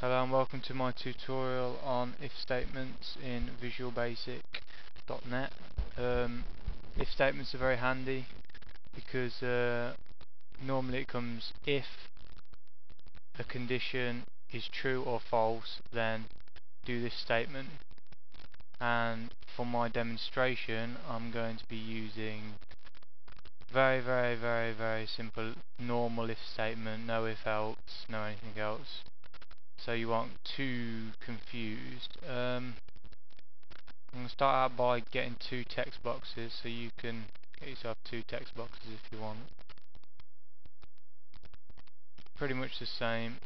Hello and welcome to my tutorial on if statements in Visual Basic.net. If statements are very handy because normally it comes if a condition is true or false, then do this statement. And for my demonstration I'm going to be using very simple normal if statement, no if else, no anything else, so you aren't too confused. I'm going to start out by getting two text boxes, so you can get yourself two text boxes if you want. Pretty much the same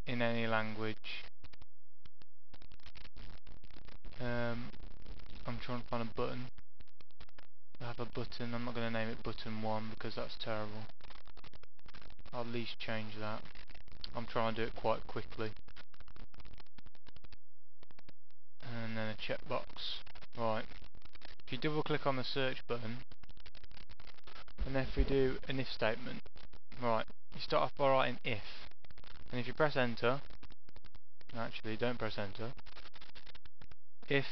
in any language. I'm trying to find a button. I have a button. I'm not going to name it button 1 because that's terrible. I'll at least change that. I'm trying to do it quite quickly. And then a checkbox. Right. If you double click on the search button, and if we do an if statement, right, you start off by writing if, and if you press enter, actually don't press enter, if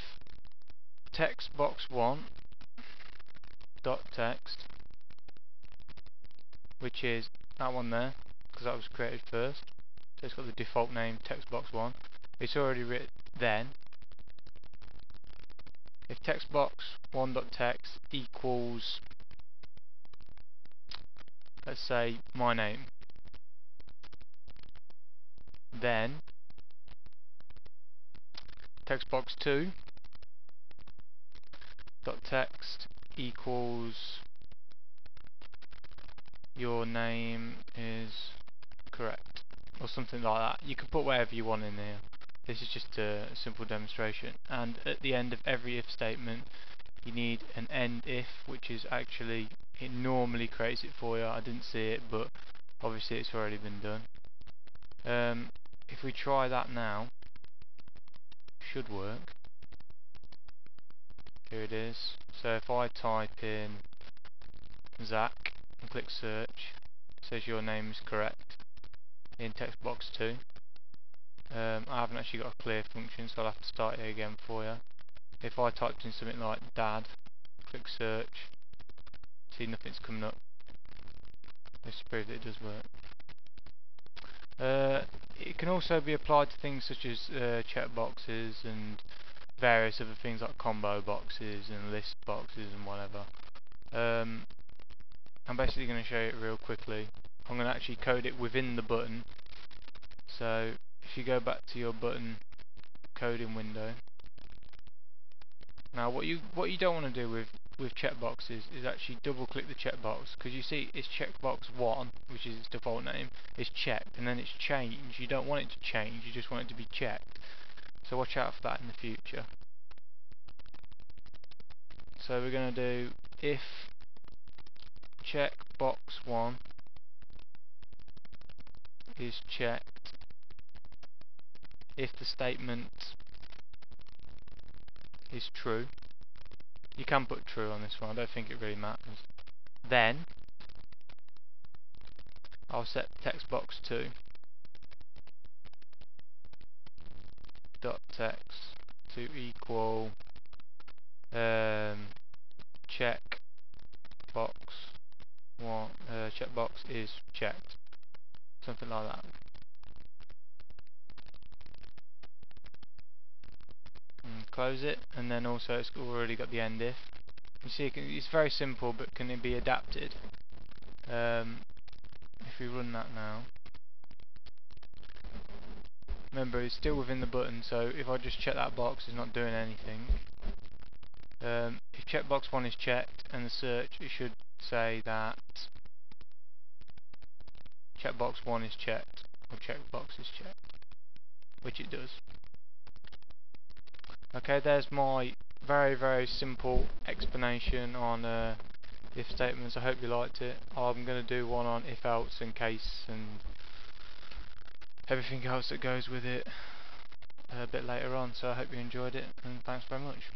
text box 1 dot text, which is that one there, because that was created first, so it's got the default name text box 1, it's already written. Then if text box 1 dot text equals, let's say, my name, then text box 2 dot text equals your name is correct, or something like that. You can put whatever you want in there. This is just a simple demonstration. And at the end of every if statement you need an end if, which is actually, it normally creates it for you. I didn't see it, but obviously it's already been done. If we try that now, should work. Here it is. So if I type in Zach and click search, it says your name is correct in text box 2. I haven't actually got a clear function, so I'll have to start it again for you. If I typed in something like dad, click search, see nothing's coming up. Let's prove that it does work. It can also be applied to things such as checkboxes and various other things like combo boxes and list boxes and whatever. I'm basically going to show you it real quickly. I'm going to actually code it within the button. So if you go back to your button coding window, now what you don't want to do with checkboxes is actually double click the checkbox, because you see it's checkbox 1, which is its default name, is checked, and then it's changed. You don't want it to change, you just want it to be checked. So watch out for that in the future. So we're going to do if checkbox 1 is checked, if the statement is true. You can put true on this one, I don't think it really matters. Then I'll set text box 2 dot text to equal check box 1, checkbox is checked, something like that. And close it, and then also it's already got the end if. You see it's very simple, but can it be adapted? If we run that now, remember it's still within the button, so if I just check that box, it's not doing anything. If checkbox 1 is checked and the search, it should say that checkbox 1 is checked, or checkbox is checked, which it does. Okay, there's my very simple explanation on if statements. I hope you liked it. I'm going to do one on if else and case and everything else that goes with it a bit later on, so I hope you enjoyed it, and thanks very much.